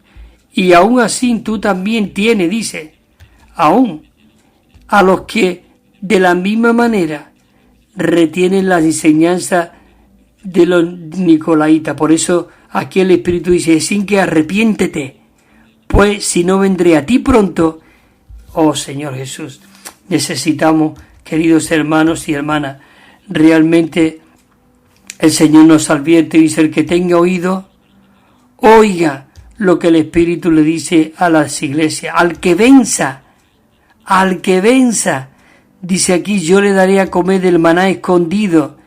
Y aún así tú también tienes, dice, aún a los que de la misma manera retienen las enseñanzas de los nicolaitas. Por eso aquí el Espíritu dice, sin que arrepiéntete, pues si no vendré a ti pronto. Oh Señor Jesús, necesitamos, queridos hermanos y hermanas, realmente el Señor nos advierte y dice, el que tenga oído, oiga lo que el Espíritu le dice a las iglesias. Al que venza, dice aquí, yo le daré a comer del maná escondido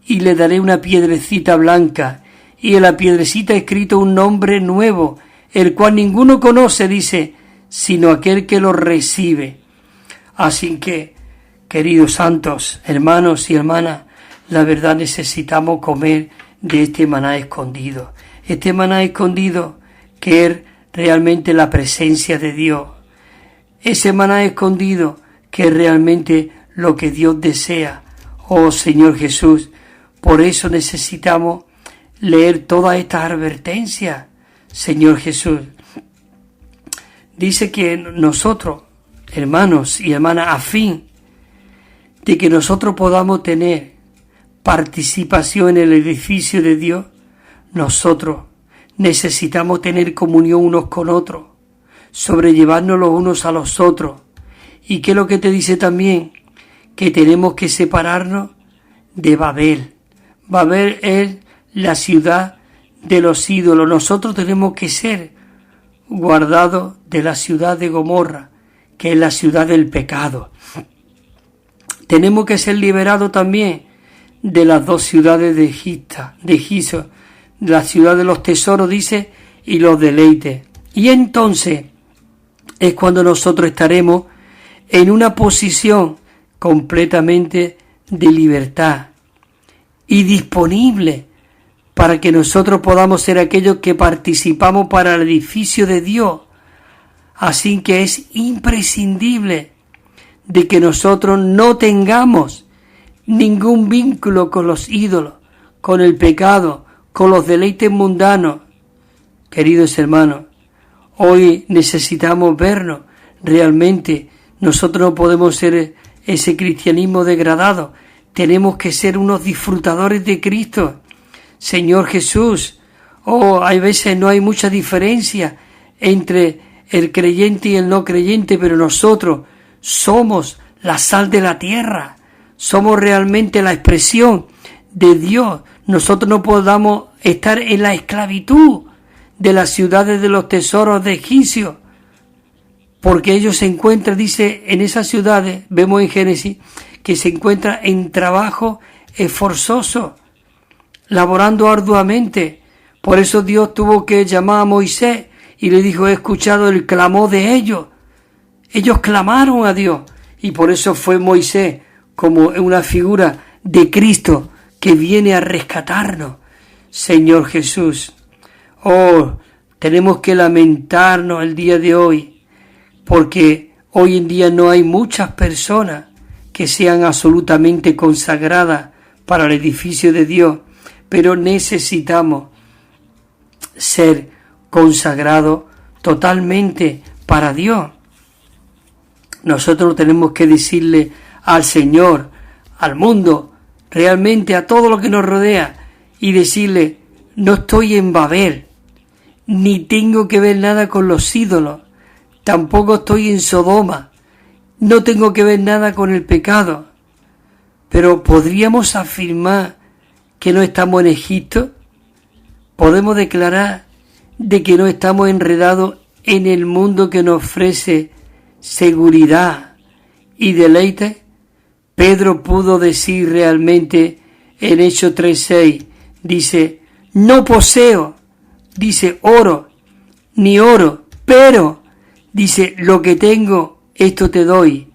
y le daré una piedrecita blanca y en la piedrecita escrito un nombre nuevo, el cual ninguno conoce, dice, sino aquel que lo recibe. Así que, queridos santos, hermanos y hermanas, la verdad necesitamos comer de este maná escondido. Este maná escondido que es realmente la presencia de Dios. Ese maná escondido que es realmente lo que Dios desea. Oh Señor Jesús, por eso necesitamos leer todas estas advertencias, Señor Jesús. Dice que nosotros, hermanos y hermanas, a fin de que nosotros podamos tener participación en el edificio de Dios, nosotros necesitamos tener comunión unos con otros, sobrellevarnos los unos a los otros. ¿Y qué es lo que te dice también? Que tenemos que separarnos de Babel. Babel es la ciudad de los ídolos. Nosotros tenemos que ser guardados de la ciudad de Gomorra, que es la ciudad del pecado. Tenemos que ser liberados también de las dos ciudades de Egipto, la ciudad de los tesoros, dice, y los deleites. Y entonces es cuando nosotros estaremos en una posición completamente de libertad y disponible para que nosotros podamos ser aquellos que participamos para el edificio de Dios. Así que es imprescindible de que nosotros no tengamos ningún vínculo con los ídolos, con el pecado, con los deleites mundanos. Queridos hermanos, hoy necesitamos vernos realmente. Nosotros no podemos ser ese cristianismo degradado. Tenemos que ser unos disfrutadores de Cristo. Señor Jesús, hay veces no hay mucha diferencia entre el creyente y el no creyente, pero nosotros somos la sal de la tierra. Somos realmente la expresión de Dios. Nosotros no podamos estar en la esclavitud de las ciudades de los tesoros de Egipcio, porque ellos se encuentran, dice, en esas ciudades, vemos en Génesis, que se encuentran en trabajo forzoso, laborando arduamente. Por eso Dios tuvo que llamar a Moisés y le dijo, he escuchado el clamor de ellos. Ellos clamaron a Dios y por eso fue Moisés como una figura de Cristo que viene a rescatarnos. Señor Jesús, tenemos que lamentarnos el día de hoy, porque hoy en día no hay muchas personas que sean absolutamente consagradas para el edificio de Dios, pero necesitamos ser consagrados totalmente para Dios. Nosotros tenemos que decirle al Señor, al mundo, realmente a todo lo que nos rodea, y decirle, no estoy en Babel, ni tengo que ver nada con los ídolos, tampoco estoy en Sodoma, no tengo que ver nada con el pecado. Pero ¿podríamos afirmar que no estamos en Egipto? ¿Podemos declarar de que no estamos enredados en el mundo que nos ofrece seguridad y deleite? Pedro pudo decir realmente en Hechos 3:6, dice, no poseo, dice, oro, ni oro, pero, dice, lo que tengo, esto te doy.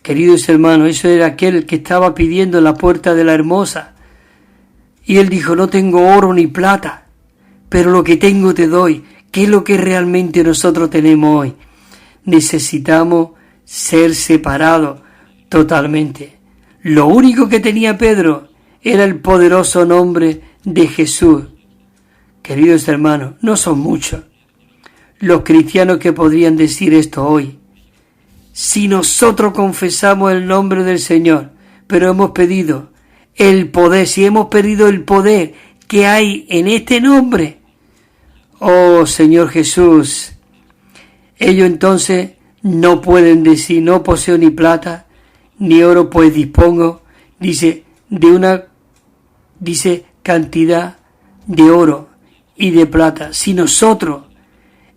Queridos hermanos, eso era aquel que estaba pidiendo en la puerta de la hermosa. Y él dijo, no tengo oro ni plata, pero lo que tengo te doy. ¿Qué es lo que realmente nosotros tenemos hoy? Necesitamos ser separados totalmente. Lo único que tenía Pedro era el poderoso nombre de Jesús. Queridos hermanos, no son muchos los cristianos que podrían decir esto hoy. Si nosotros confesamos el nombre del Señor, pero hemos pedido el poder, si hemos perdido el poder que hay en este nombre, oh Señor Jesús, ellos entonces no pueden decir, no poseo ni plata, ni oro, pues dispongo, dice, de una, cantidad de oro y de plata. Si nosotros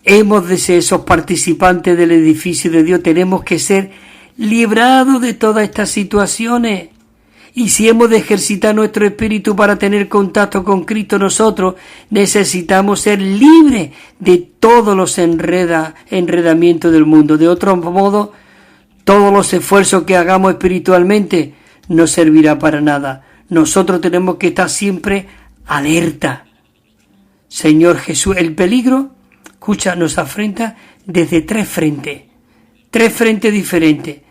hemos de ser esos participantes del edificio de Dios, tenemos que ser librados de todas estas situaciones. Y si hemos de ejercitar nuestro espíritu para tener contacto con Cristo, nosotros necesitamos ser libres de todos los enredamientos del mundo. De otro modo, todos los esfuerzos que hagamos espiritualmente no servirá para nada. Nosotros tenemos que estar siempre alerta. Señor Jesús, el peligro, escucha, nos afrenta desde tres frentes diferentes.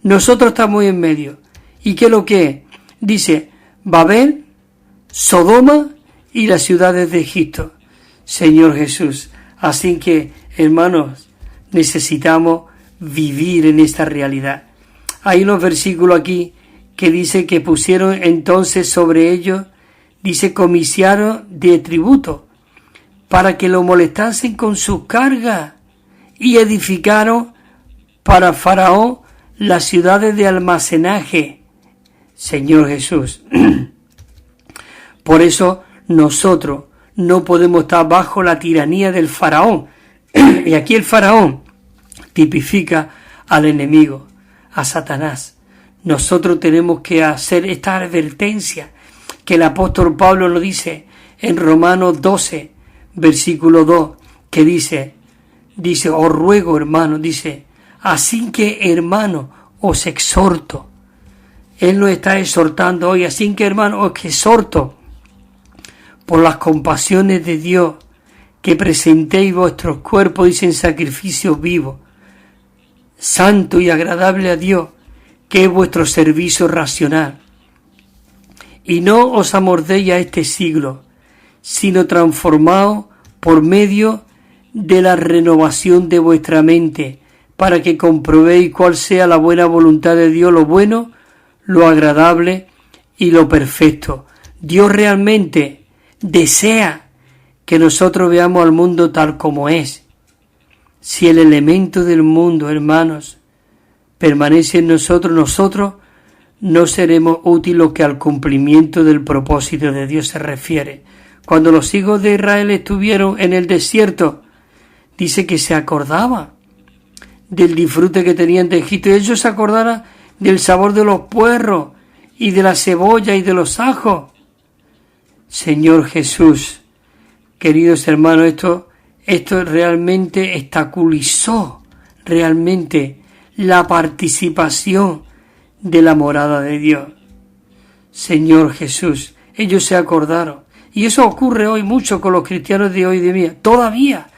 Nosotros estamos en medio. ¿Y qué es lo que es? Dice Babel, Sodoma y las ciudades de Egipto. Señor Jesús, así que, hermanos, necesitamos vivir en esta realidad. Hay unos versículos aquí que dice que pusieron entonces sobre ellos, dice, comiciaron de tributo, para que lo molestasen con sus cargas, y edificaron para Faraón las ciudades de almacenaje. Señor Jesús, por eso nosotros no podemos estar bajo la tiranía del Faraón. Y aquí el Faraón tipifica al enemigo, a Satanás. Nosotros tenemos que hacer esta advertencia que el apóstol Pablo nos dice en Romanos 12, versículo 2, que dice, os ruego, hermano, dice, así que, hermano, os exhorto. Él nos está exhortando hoy, así que, hermano, os exhorto por las compasiones de Dios, que presentéis vuestros cuerpos, dice, en sacrificio vivo, santo y agradable a Dios, que es vuestro servicio racional. Y no os amordéis a este siglo, sino transformaos por medio de la renovación de vuestra mente, para que comprobéis cuál sea la buena voluntad de Dios, lo bueno, lo agradable y lo perfecto. Dios realmente desea que nosotros veamos al mundo tal como es. Si el elemento del mundo, hermanos, permanece en nosotros, nosotros no seremos útiles que al cumplimiento del propósito de Dios se refiere. Cuando los hijos de Israel estuvieron en el desierto, dice que se acordaba del disfrute que tenían de Egipto, y ellos se acordaran del sabor de los puerros y de la cebolla y de los ajos. Señor Jesús, queridos hermanos, esto realmente obstaculizó realmente la participación de la morada de Dios. Señor Jesús, ellos se acordaron. Y eso ocurre hoy mucho con los cristianos de hoy y de día. Todavía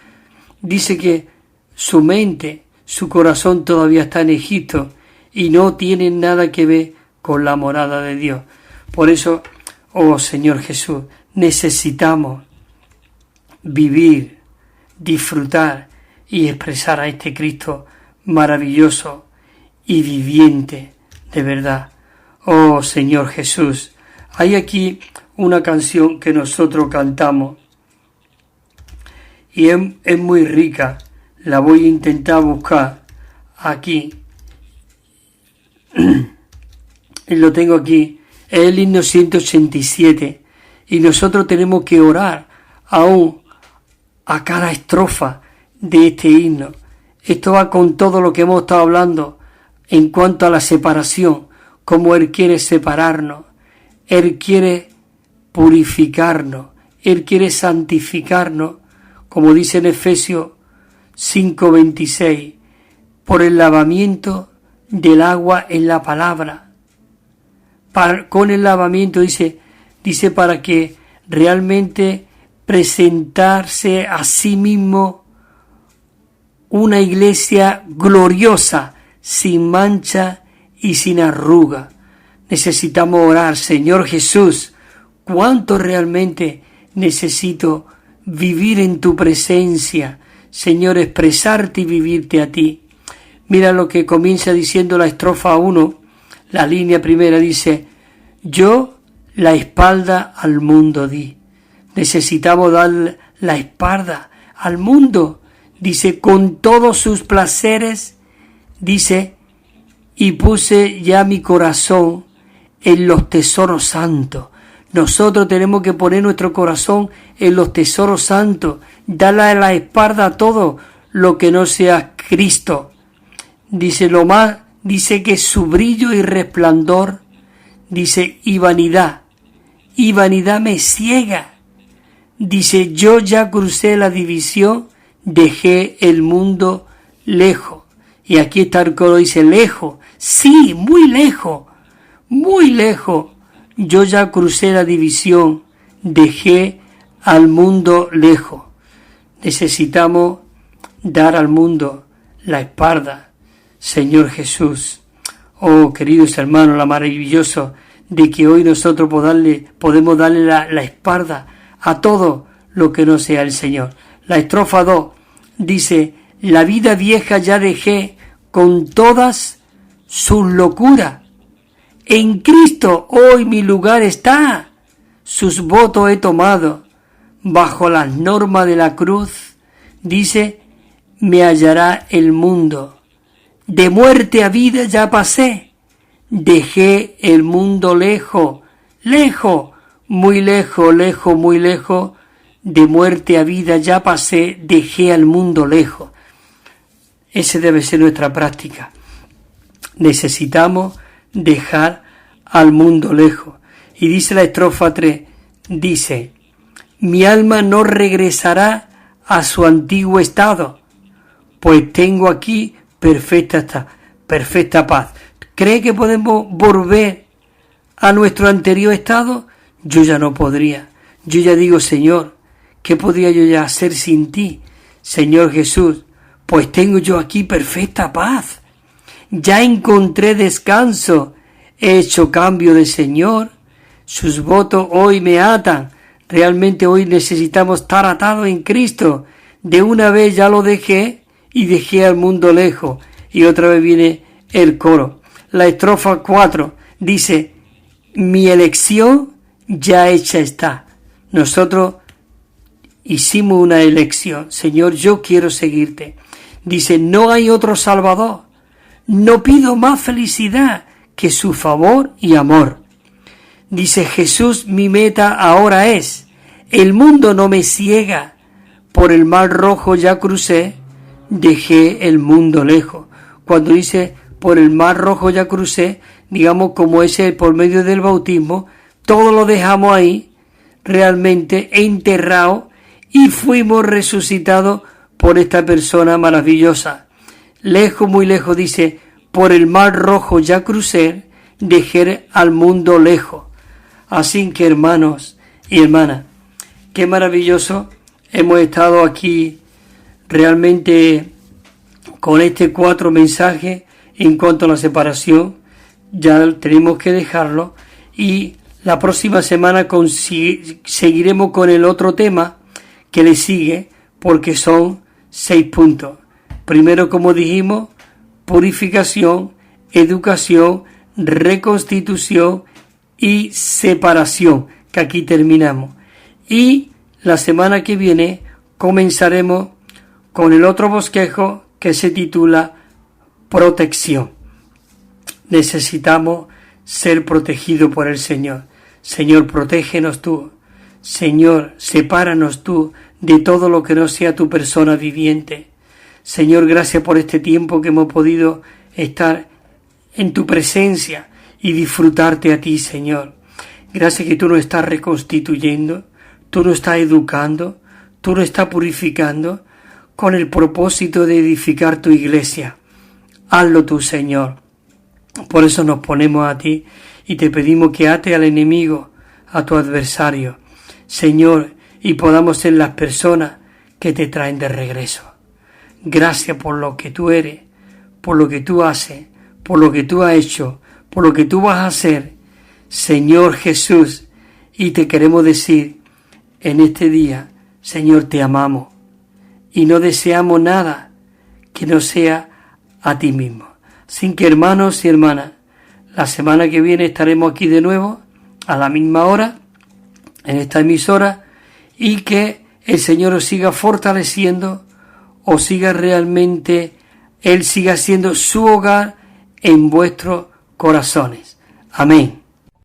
dice que su mente, su corazón todavía está en Egipto y no tienen nada que ver con la morada de Dios. Por eso, oh Señor Jesús, necesitamos vivir, disfrutar y expresar a este Cristo maravilloso y viviente de verdad. Oh Señor Jesús, hay aquí una canción que nosotros cantamos y es muy rica. La voy a intentar buscar aquí. Y lo tengo aquí. Es el himno 187. Y nosotros tenemos que orar aún a cada estrofa de este himno. Esto va con todo lo que hemos estado hablando en cuanto a la separación, cómo Él quiere separarnos, Él quiere purificarnos, Él quiere santificarnos, como dice en Efesios 5:26, por el lavamiento del agua en la palabra. Con el lavamiento dice para que realmente presentarse a sí mismo una iglesia gloriosa, sin mancha y sin arruga. Necesitamos orar, Señor Jesús, cuánto realmente necesito vivir en tu presencia, Señor, expresarte y vivirte a ti. Mira lo que comienza diciendo la estrofa 1, la línea primera dice, yo la espalda al mundo di. Necesitamos dar la espalda al mundo, dice, con todos sus placeres, dice, y puse ya mi corazón en los tesoros santos. Nosotros tenemos que poner nuestro corazón en los tesoros santos, darle a la espalda a todo lo que no sea Cristo. Dice dice que su brillo y resplandor, dice, y vanidad me ciega. Dice, yo ya crucé la división, dejé el mundo lejos. Y aquí está el coro, dice, lejos, sí, muy lejos, yo ya crucé la división, dejé al mundo lejos. Necesitamos dar al mundo la espalda, Señor Jesús. Oh, queridos hermanos, la maravilloso de que hoy nosotros podemos darle la espalda a todo lo que no sea el Señor. La estrofa 2 dice, la vida vieja ya dejé con todas sus locuras. En Cristo hoy mi lugar está, sus votos he tomado. Bajo las normas de la cruz, dice, me hallará el mundo. De muerte a vida ya pasé, dejé el mundo lejos, muy lejos, de muerte a vida ya pasé, dejé al mundo lejos. Esa debe ser nuestra práctica. Necesitamos dejar al mundo lejos. Y dice la estrofa 3, dice, mi alma no regresará a su antiguo estado, pues tengo aquí perfecta paz. ¿Cree que podemos volver a nuestro anterior estado? Yo ya no podría. Yo ya digo, Señor, ¿qué podría yo ya hacer sin ti? Señor Jesús, pues tengo yo aquí perfecta paz. Ya encontré descanso, he hecho cambio de Señor. Sus votos hoy me atan. Realmente hoy necesitamos estar atados en Cristo. De una vez ya lo dejé y dejé al mundo lejos. Y otra vez viene el coro. La estrofa 4 dice, mi elección ya hecha está. Nosotros hicimos una elección. Señor, yo quiero seguirte. Dice, no hay otro Salvador. No pido más felicidad que su favor y amor. Dice, Jesús, mi meta ahora es. El mundo no me ciega. Por el mar rojo ya crucé, dejé el mundo lejos. Cuando dice, por el mar rojo ya crucé, digamos como ese por medio del bautismo, todo lo dejamos ahí, realmente enterrado, y fuimos resucitados por esta persona maravillosa. Lejos, muy lejos, dice, por el mar rojo ya crucé, dejé al mundo lejos. Así que, hermanos y hermanas, qué maravilloso hemos estado aquí realmente con este 4 mensajes en cuanto a la separación. Ya tenemos que dejarlo y la próxima semana seguiremos con el otro tema que le sigue, porque son 6 puntos. Primero, como dijimos, purificación, educación, reconstitución y separación, que aquí terminamos. Y la semana que viene comenzaremos con el otro bosquejo que se titula protección. Necesitamos ser protegidos por el Señor. Señor, protégenos tú. Señor, sepáranos tú de todo lo que no sea tu persona viviente. Señor, gracias por este tiempo que hemos podido estar en tu presencia y disfrutarte a ti, Señor. Gracias que tú nos estás reconstituyendo, tú nos estás educando, tú nos estás purificando con el propósito de edificar tu iglesia. Hazlo tú, Señor. Por eso nos ponemos a ti y te pedimos que ate al enemigo, a tu adversario, Señor, y podamos ser las personas que te traen de regreso. Gracias por lo que tú eres, por lo que tú haces, por lo que tú has hecho, por lo que tú vas a hacer, Señor Jesús. Y te queremos decir en este día, Señor, te amamos y no deseamos nada que no sea a ti mismo. Así que, hermanos y hermanas, la semana que viene estaremos aquí de nuevo a la misma hora en esta emisora, y que el Señor os siga fortaleciendo, os siga realmente, Él siga siendo su hogar en vuestros corazones. Amén.